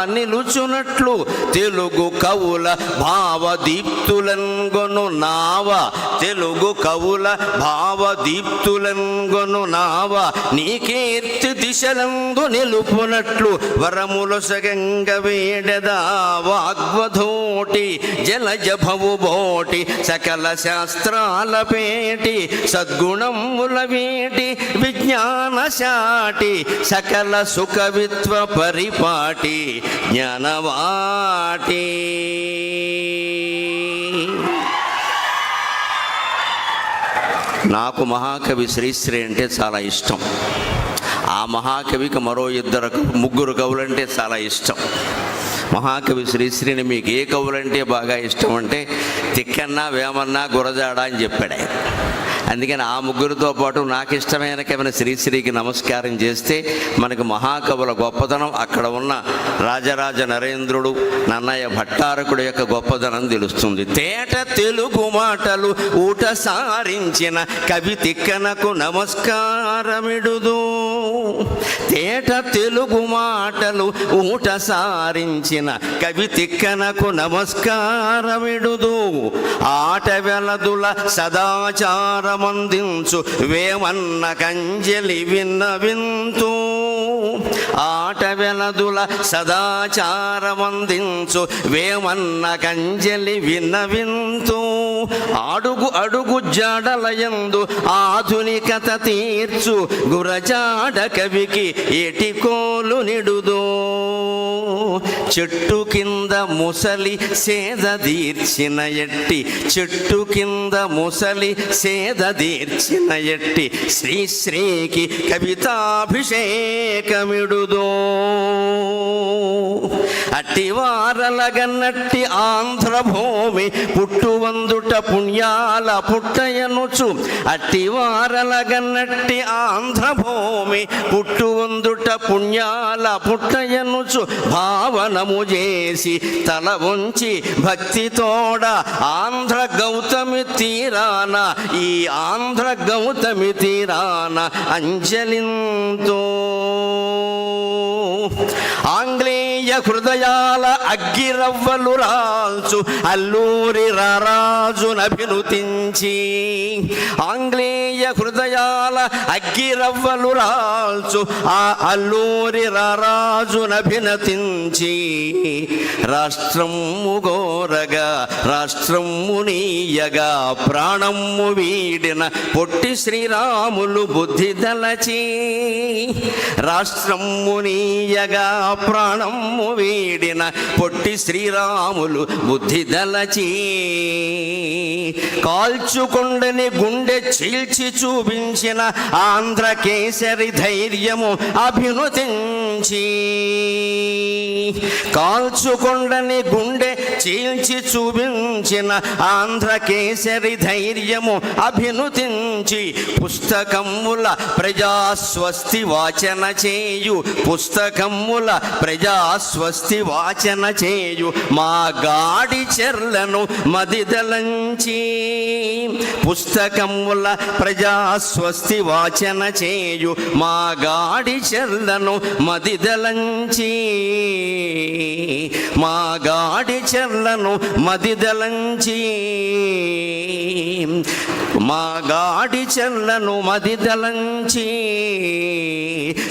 నిలుచునట్లు తెలుగు కవుల భావదీప్తులంగొను నావ, తెలుగు కవుల భావదీప్తులంగొను నావ, నీ కీర్తి దిశలందు నిలుపునట్లు వరములొసగంగ వేడెదా వాగ్వధోటి జలజభవు బోటి సకల శాస్త్రాల పేటి సద్గుణముల వేటి విజ్ఞానశాటి సకల సుఖవిత్వ పరిపాటి జ్ఞానవాటి. నాకు మహాకవి శ్రీశ్రీ అంటే చాలా ఇష్టం. ఆ మహాకవికి మరో ముగ్గురు కవులంటే చాలా ఇష్టం. మహాకవి శ్రీశ్రీని మీకు ఏ కవులంటే బాగా ఇష్టం అంటే తిక్కన్న, వేమన్న, గురజాడ అని చెప్పాడు. అందుకని ఆ ముగ్గురితో పాటు నాకు ఇష్టమైన కవిని శ్రీశ్రీకి నమస్కారం చేస్తే మనకు మహాకవుల గొప్పతనం, అక్కడ ఉన్న రాజరాజ నరేంద్రుడు, నన్నయ్య భట్టారకుడు యొక్క గొప్పతనం తెలుస్తుంది. తేట తెలుగు మాటలు ఊట సారించిన కవి తిక్కనకు నమస్కారమిడుదు. తేట తెలుగు మాటలు ఊట సారించిన కవి తిక్కనకు నమస్కారమిడుదు. ఆట వెలదుల సదాచారమందించు వేమన్న కంజలి విన్నవింతు. ఆట వెలదుల సదాచారమందించు వేమన్న కంజలి విన్నవింతు. అడుగు అడుగు జాడలయందు ఆధునికత తీర్చు గురజాడ కవికి ఎటికోలు నిడుదో. చెట్టు కింద ముసలి సేద తీర్చిన ఎట్టి, చెట్టు కింద ముసలి సేద తీర్చిన ఎట్టి శ్రీశ్రీకి కవితాభిషేకమిడుదో. అట్టివారలగన్నట్టి ఆంధ్రభూమి పుట్టువందుట పుణ్యాల పుట్టయనుచు. అట్టివారలగన్నట్టి ఆంధ్రభూమి పుట్టువందుట పుణ్యాల పుట్టయనుచు భావనము చేసి తల ఉంచి భక్తితోడ ఆంధ్ర గౌతమి తీరాన, ఈ ఆంధ్ర గౌతమి తీరాన అంజలింతో. ఆంగ్లేయ హృదయాల అగ్గిరవ్వలు రాల్చు అల్లూరి రారాజునభినుతించి. ఆంగ్లేయ హృదయాల అగ్గిరవ్వలు రాల్చు ఆ అల్లూరి రారాజునభినతించి. రాష్ట్రము గోరగా రాష్ట్రము నీయగా ప్రాణము వీడిన పొట్టి శ్రీరాములు బుద్ధి దలచి. రాష్ట్రము నీయగా ప్రాణము వీడిన పొట్టి శ్రీరాములు బుద్ధి దలచి. కాల్చుకొండని గుండె చీల్చి చూపించిన ఆంధ్ర కేసరి ధైర్యము అభినుతించి. కాల్చుకొండని గుండె చీల్చి చూపించిన ఆంధ్ర కేసరి ధైర్యము అభినుతించి. పుస్తకముల ప్రజాస్వస్తి వాచన చేయు, పుస్తకముల ప్రజాస్వస్తి వాచన చేయు మా గాడి చెర్లను మదిదలంచి. పుస్తకముల ప్రజాస్వస్తి వాచన చేయు మా గాడి చెర్లను మదిదలంచి. మా గాడి చెర్లను మదిదలంచి. మా గాడి చెర్లను మదిదలంచి.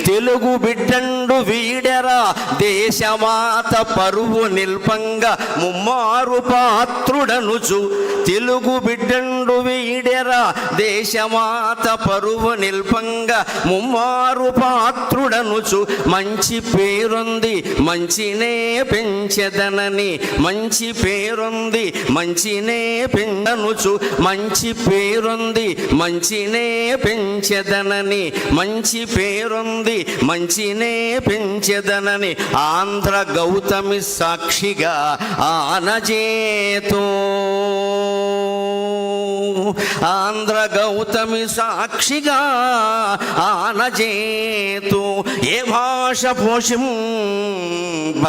తెలుగు బిడ్డండు వీడెరా దేశమాత పరువు నిల్పంగా ముమ్మారు పాత్రుడనుచు. తెలుగు బిడ్డండు వీడెరా దేశమాత పరువు నిల్పంగా ముమ్మారు పాత్రుడనుచు. మంచి పేరుంది మంచినే పెంచెదనని, మంచి పేరుంది మంచినే పెంచనుచు. మంచి పేరుంది మంచినే పెంచెదనని, మంచి పేరుంది మంచినే పెంచెదనని ఆంధ్ర గౌతమి సాక్షిగా ఆనజేతో. ఆంధ్ర గౌతమి సాక్షిగా ఆనజేతు. ఏ భాష పోషింప,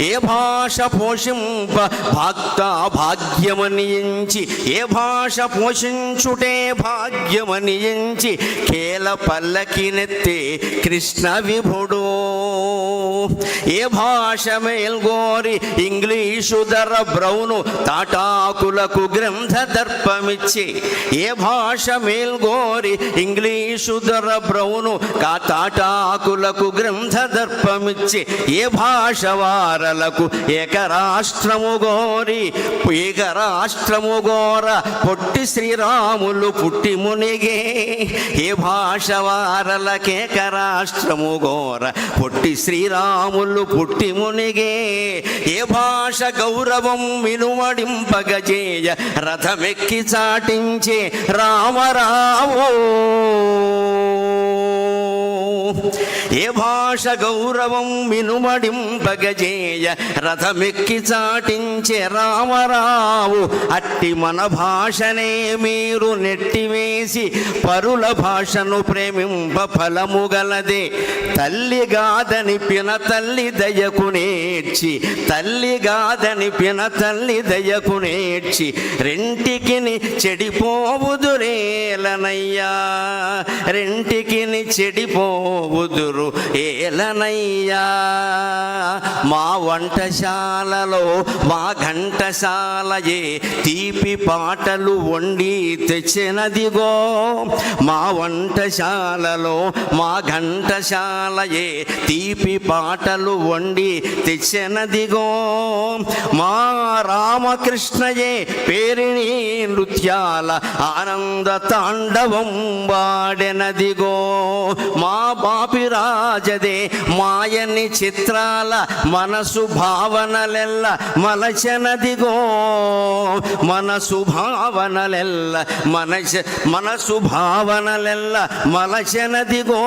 ఏ భాష పోషింప భక్త భాగ్యమనియించి. ఏ భాష పోషించుటే భాగ్యమనియించి కేల పల్లకినెత్తే కృష్ణ విభుడు. ఏ భాష మేల్గోరి ఇంగ్లీషు ధర బ్రౌను తాటాకులకు గ్రంథ దర్పమిచ్చి, ఏ భాష మేల్గోరి ఇంగ్లీషు ధర బ్రౌను తాటాకులకు గ్రంథ దర్పమిచ్చి, ఏ భాష వారలకు ఏకరాష్ట్రము గోరి ఏకరాష్ట్రము గోర పొట్టి శ్రీరాములు పుట్టి మునిగే, ఏ భాష వారలకేకరాష్ట్రము గోర పొట్టి శ్రీరాములు పుట్టి మునిగే, ఏ భాష గౌరవం మినుమడింపగజేయ రథమెక్కి చాటించే రామరావు, ఏ భాష గౌరవం మినుమడింపగజేయ రథమెక్కి చాటించే రామరావు, అట్టి మన భాషనే మీరు నెట్టివేసి పరుల భాషను ప్రేమింప ఫలము గలదే, తల్లిగాదని పిన తల్లి దయకు నేర్చి, తల్లిగాదని తల్లి దయకు నేర్చి, రెంటికి చెడిపోవుదురేలనయ్యా, రెంటికి చెడిపోవుదురు ఏలనయ్యా. మా వంటశాలలో మా ఘంటశాలయే తీపి పాటలు వండి తెచ్చినదిగో, మా వంటశాలలో మా ఘంటశాలయే తీపి పాటలు వండి తెచ్చినదిగో, మా రామకృష్ణయే పేరిణి నృత్యాల ఆనంద తాండవం వాడెనదిగో, మా బాపిరాజదే మాయని చిత్రాల మనసు భావనలెల్ల మలచనదిగో, మనసు భావనలెల్ల మనసు భావనలెల్ల మలచనదిగో,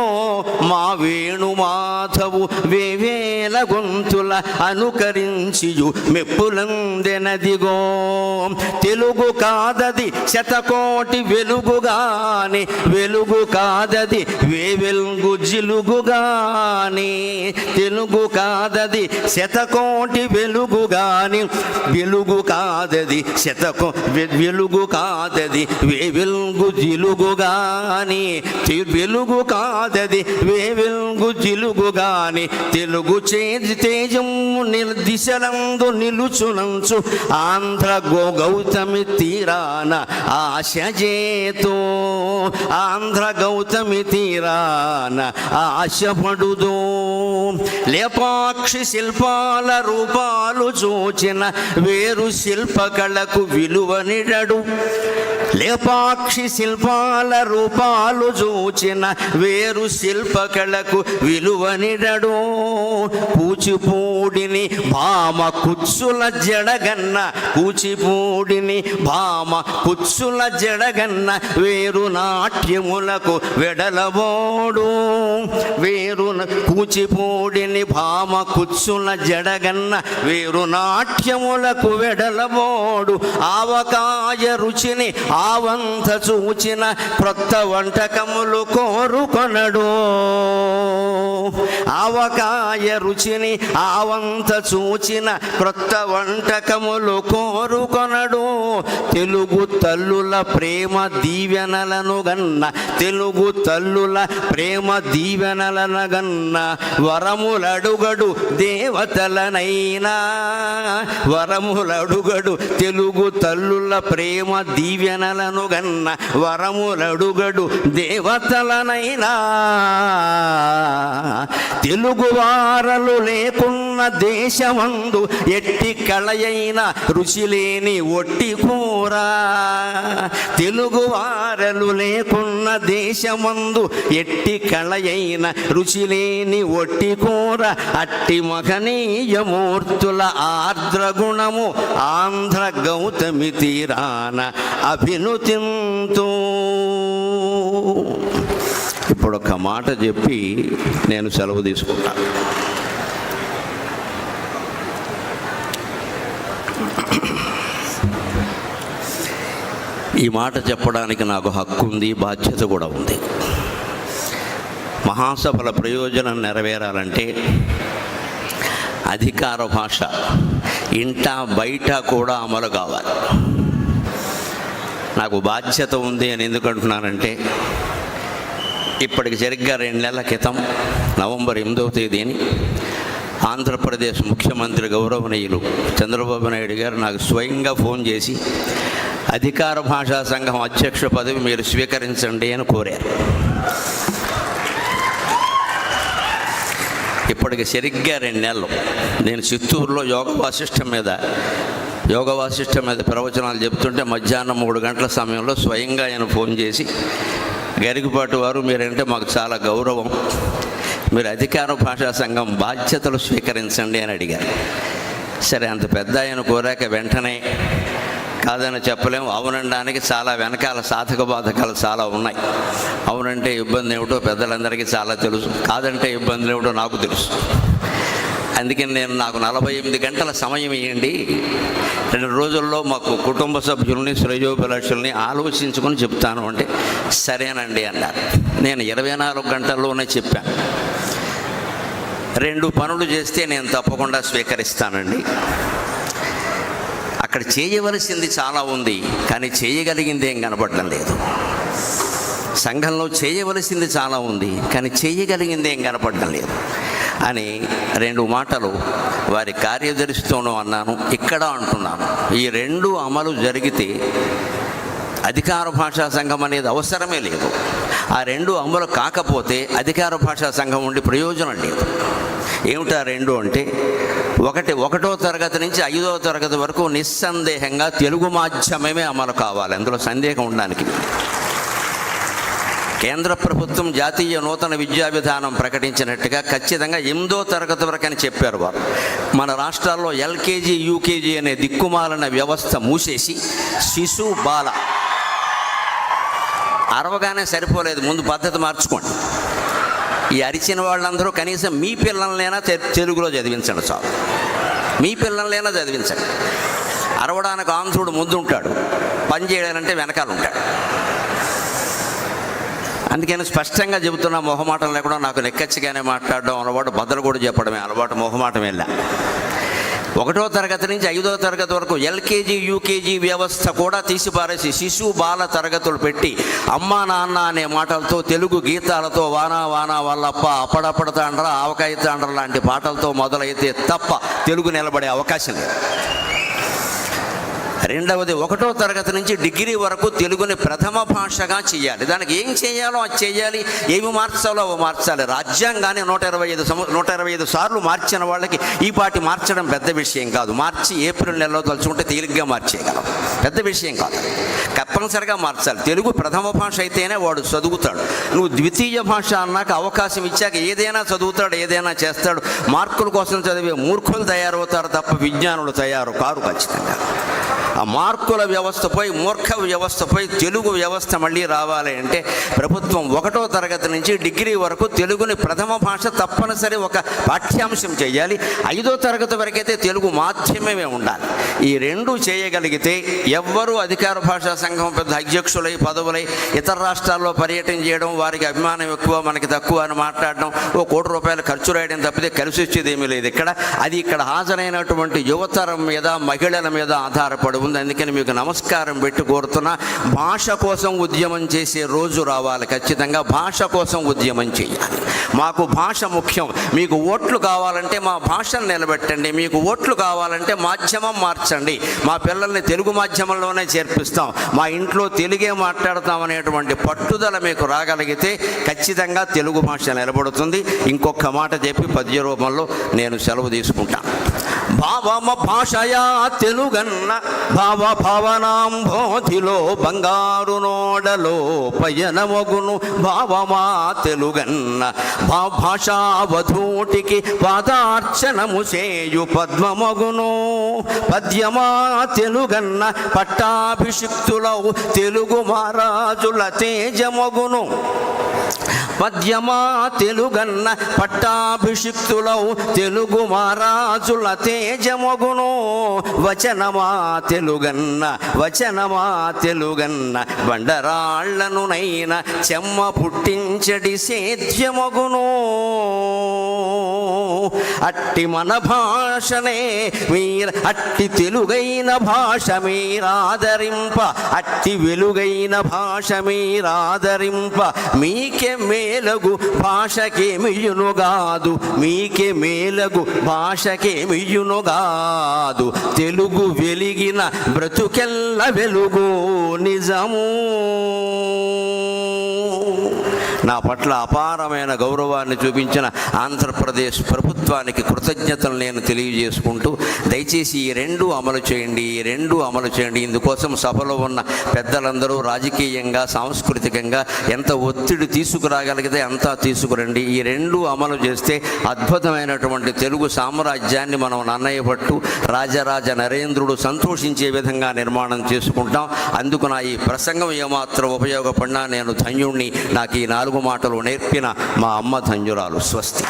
మా వేణుమాధవు వేవేల గొంతుల అనుకరించియు మెప్పులందెనదిగో, తెలుగు కాదది శతకోటి వెలుగుగాని, వెలుగు కాదది వేవెల్గు జిలుగుగాని, తెలుగు కాదది శతకోటి వెలుగుగాని, వెలుగు కాదది వెలుగు కాదది వేవెల్గు జిలుగుగాని, వెలుగు కాదది వేవెల్గు జిలుగుగాని, తెలుగు తేజము నిర్దిశలందు నిలుచునంచు ఆంధ్ర గౌతమి తీరాన ఆశజేతో, ఆంధ్ర గౌతమి తీరాన ఆశపడుదు, లేపాక్షి శిల్పాల రూపాలు చూచిన వేరు శిల్పకళకు విలువనిడడు, లేపాక్షి శిల్పాల రూపాలు చూచిన వేరు శిల్పకళకు విలువనిడడు, కూచిపూడిని భామ కుచ్చుల జడగన్న, కూచిపూడిని భామ కుచ్చుల జడగన్న వేరు నాట్యములకు వెడలబోడు, వేరు కూచిపూడిని భామ కుచ్చుల జడగన్న వేరు నాట్యములకు వెడలబోడు, ఆవకాయ రుచిని ఆవంత చూచిన క్రొత్త వంటకములు కోరుకొనడు, ఆవకాయ రుచిని ఆవంత చూచిన క్రొత్త వంటకములు కోరుకొనడు, తెలుగు తల్లుల ప్రేమ దీవెనలను గన్న, తెలుగు తల్లుల ప్రేమ దీవెనలను గన్న వరములడుగడు దేవతలనైనా, వరములడుగడు తెలుగు తల్లుల ప్రేమ దీవెనలను గన్న వరములడుగడు దేవతలనైనా, తెలుగు వారలు లేకున్న దేశమందు ఎట్టి కళయైన రుచి లేని ఒట్టి కూర, తెలుగు వారలు లేకున్న దేశమందు ఎట్టి కళయైన రుచి లేని ఒట్టి కూర, అట్టి మహనీయమూర్తుల ఆర్ద్రగుణము ఆంధ్ర గౌతమి తీరాన అభినుతింతూ. ఇప్పుడు ఒక మాట చెప్పి నేను సెలవు తీసుకుంటాను. ఈ మాట చెప్పడానికి నాకు హక్కు ఉంది, బాధ్యత కూడా ఉంది. మహాసభల ప్రయోజనం నెరవేరాలంటే అధికార భాష ఇంట బయట కూడా అమలు కావాలి. నాకు బాధ్యత ఉంది అని ఎందుకు అంటున్నానంటే, ఇప్పటికి సరిగ్గా 2 నెలల క్రితం నవంబర్ 8వ తేదీని ఆంధ్రప్రదేశ్ ముఖ్యమంత్రి గౌరవనీయులు చంద్రబాబు నాయుడు గారు నాకు స్వయంగా ఫోన్ చేసి అధికార భాషా సంఘం అధ్యక్ష పదవి మీరు స్వీకరించండి అని కోరారు. ఇప్పటికి సరిగ్గా 2 నెలలు నేను చిత్తూరులో యోగ వాసిష్టం మీద ప్రవచనాలు చెబుతుంటే మధ్యాహ్నం 3 గంటల సమయంలో స్వయంగా ఆయన ఫోన్ చేసి, గరికపాటి వారు మీరంటే మాకు చాలా గౌరవం, మీరు అధికార భాషా సంఘం బాధ్యతలు స్వీకరించండి అని అడిగారు. సరే, అంత పెద్ద ఆయన కోరాక వెంటనే కాదని చెప్పలేము. అవునడానికి చాలా వెనకాల సాధక బాధకాలు చాలా ఉన్నాయి. అవునంటే ఇబ్బంది ఏమిటో పెద్దలందరికీ చాలా తెలుసు, కాదంటే ఇబ్బందులు ఏమిటో నాకు తెలుసు. అందుకని నాకు 48 గంటల సమయం ఇవ్వండి, 2 రోజుల్లో మాకు కుటుంబ సభ్యుల్ని శ్రేయోభిలాషుల్ని ఆలోచించుకొని చెప్తాను అంటే సరేనండి అన్నారు. నేను 24 గంటల్లోనే చెప్పాను. 2 పనులు చేస్తే నేను తప్పకుండా స్వీకరిస్తానండి. అక్కడ చేయవలసింది చాలా ఉంది, కానీ చేయగలిగింది ఏం కనపడడం లేదు. సంఘంలో చేయవలసింది చాలా ఉంది, కానీ చేయగలిగింది ఏం కనపడడం లేదు అని 2 మాటలు వారి కార్యదర్శితోనూ అన్నాను, ఇక్కడ అంటున్నాను. ఈ 2 అమలు జరిగితే అధికార భాషా సంఘం అనేది అవసరమే లేదు. ఆ 2 అమలు కాకపోతే అధికార భాషా సంఘం ఉండి ప్రయోజనం లేదు. ఏమిటా 2 అంటే, 1వ తరగతి నుంచి 5వ తరగతి వరకు నిస్సందేహంగా తెలుగు మాధ్యమమే అమలు కావాలి. అందులో సందేహం ఉండడానికి. కేంద్ర ప్రభుత్వం జాతీయ నూతన విద్యా విధానం ప్రకటించినట్టుగా ఖచ్చితంగా 8వ తరగతి వరకు అని చెప్పారు వారు. మన రాష్ట్రాల్లో ఎల్కేజీ యూకేజీ అనే దిక్కుమాలిన వ్యవస్థ మూసేసి శిశు బాల అరవగానే సరిపోలేదు, ముందు పద్ధతి మార్చుకోండి. ఈ అరిచిన వాళ్ళందరూ కనీసం మీ పిల్లలనైనా తెలుగులో చదివించండి చాలు. మీ పిల్లలనైనా చదివించండి. అరవడానికి ఆంధ్రుడు ముందు ఉంటాడు, పని చేయడాలంటే వెనకాల ఉంటాడు. అందుకని స్పష్టంగా చెబుతున్నా, మొహమాటం లేకుండా నాకు నెక్కచ్చిగానే మాట్లాడడం అలవాటు, బద్దలు కూడా చెప్పడమే అలవాటు, మొహమాటం వెళ్ళా. 1వ తరగతి నుంచి 5వ తరగతి వరకు ఎల్కేజీ యూకేజీ వ్యవస్థ కూడా తీసిపారేసి శిశు బాల తరగతులు పెట్టి అమ్మా నాన్న అనే మాటలతో, తెలుగు గీతాలతో, వానా వానా వాళ్ళప్ప, అప్పడప్పడ తాండ్ర, ఆవకాయ తాండ్ర లాంటి పాటలతో మొదలైతే తప్ప తెలుగు నిలబడే అవకాశం లేదు. రెండవది, 1వ తరగతి నుంచి డిగ్రీ వరకు తెలుగుని ప్రథమ భాషగా చేయాలి. దానికి ఏం చేయాలో అది చేయాలి, ఏమి మార్చాలో అవి మార్చాలి. రాజ్యాంగాన్ని 125 సార్లు మార్చిన వాళ్ళకి ఈ పాటి మార్చడం పెద్ద విషయం కాదు. మార్చి ఏప్రిల్ నెలలో తలుచుకుంటే తేలిగ్గా మార్చేయగలం, పెద్ద విషయం కాదు. తప్పనిసరిగా మార్చాలి. తెలుగు ప్రథమ భాష అయితేనే వాడు చదువుతాడు. నువ్వు ద్వితీయ భాష అన్నాక అవకాశం ఇచ్చాక ఏదైనా చదువుతాడు, ఏదైనా చేస్తాడు. మార్కుల కోసం చదివే మూర్ఖులు తయారవుతారు తప్ప విజ్ఞానులు తయారు కారు ఖచ్చితంగా. ఆ మార్కుల వ్యవస్థపై, మూర్ఖ వ్యవస్థపై తెలుగు వ్యవస్థ మళ్ళీ రావాలి అంటే ప్రభుత్వం 1వ తరగతి నుంచి డిగ్రీ వరకు తెలుగుని ప్రథమ భాష తప్పనిసరి ఒక పాఠ్యాంశం చేయాలి. 5వ తరగతి వరకైతే తెలుగు మాధ్యమమే ఉండాలి. ఈ 2 చేయగలిగితే ఎవ్వరూ అధికార భాషా సంఘం పెద్ద అధ్యక్షులై పదవులై ఇతర రాష్ట్రాల్లో పర్యటన చేయడం, వారికి అభిమానం ఎక్కువ మనకి తక్కువ అని మాట్లాడడం, ఓ ₹1 ఖర్చు రాయడం తప్పితే కలిసి వచ్చేది ఏమీ లేదు ఇక్కడ. అది ఇక్కడ హాజరైనటువంటి యువతరం మీద, మహిళల మీద ఆధారపడి ఉంది. అందుకని మీకు నమస్కారం పెట్టి కోరుతున్నా, భాష కోసం ఉద్యమం చేసే రోజు రావాలి. ఖచ్చితంగా భాష కోసం ఉద్యమం చేయాలి. మాకు భాష ముఖ్యం. మీకు ఓట్లు కావాలంటే మా భాషను నిలబెట్టండి, మీకు ఓట్లు కావాలంటే మాధ్యమం మార్చండి, మా పిల్లల్ని తెలుగు మాధ్యమంలోనే చేర్పిస్తాం, మా ఇంట్లో తెలుగే మాట్లాడతాం అనేటువంటి పట్టుదల మీకు రాగలిగితే ఖచ్చితంగా తెలుగు భాష నిలబడుతుంది. ఇంకొక మాట చెప్పి పద్య రూపంలో నేను సెలవు తీసుకుంటాను. భావమ భాషయా తెలుగన్న భావ భావనాంభోధిలో బంగారు నోడలో పయనమగును. భావమా తెలుగన్న భాషావధూటికి పాదార్చనము చేయు పద్మమగును. పద్యమా తెలుగన్న పట్టాభిషిక్తులౌ తెలుగు మహారాజుల తేజమగును. పద్యమా తెలుగన్న పట్టాభిషిక్తులౌ తెలుగు మహారాజుల తేజమగును. వచనమా తెలుగన్న బండరాళ్లను నైనా చెమ్మ పుట్టించడి సేద్యమగును. అట్టి మన భాషనే అట్టి తెలుగైన భాష మీరాదరింప, అట్టి వెలుగైన భాష మీరాదరింప. మీకే మేలగు భాషకేమియునుగాదు, మీకే మేలగు భాషకేమియునుగాదు. తెలుగు వెలిగిన బ్రతుకెల్ల వెలుగు నిజము. నా పట్ల అపారమైన గౌరవాన్ని చూపించిన ఆంధ్రప్రదేశ్ ప్రభుత్వానికి కృతజ్ఞతలు నేను తెలియజేసుకుంటూ, దయచేసి ఈ రెండు అమలు చేయండి, ఈ రెండు అమలు చేయండి. ఇందుకోసం సభలో ఉన్న పెద్దలందరూ రాజకీయంగా సాంస్కృతికంగా ఎంత ఒత్తిడి తీసుకురాగలిగితే అంతా తీసుకురండి. ఈ రెండు అమలు చేస్తే అద్భుతమైనటువంటి తెలుగు సామ్రాజ్యాన్ని మనం నన్నయ్య భట్టు రాజరాజ నరేంద్రుడు సంతోషించే విధంగా నిర్మాణం చేసుకుంటాం. అందుకు నా ఈ ప్రసంగం ఏమాత్రం ఉపయోగపడినా నేను ధన్యుణ్ణి. నాకు ఈ 4 మాటలు నేర్పిన మా అమ్మ ధన్యురాలు. స్వస్తి.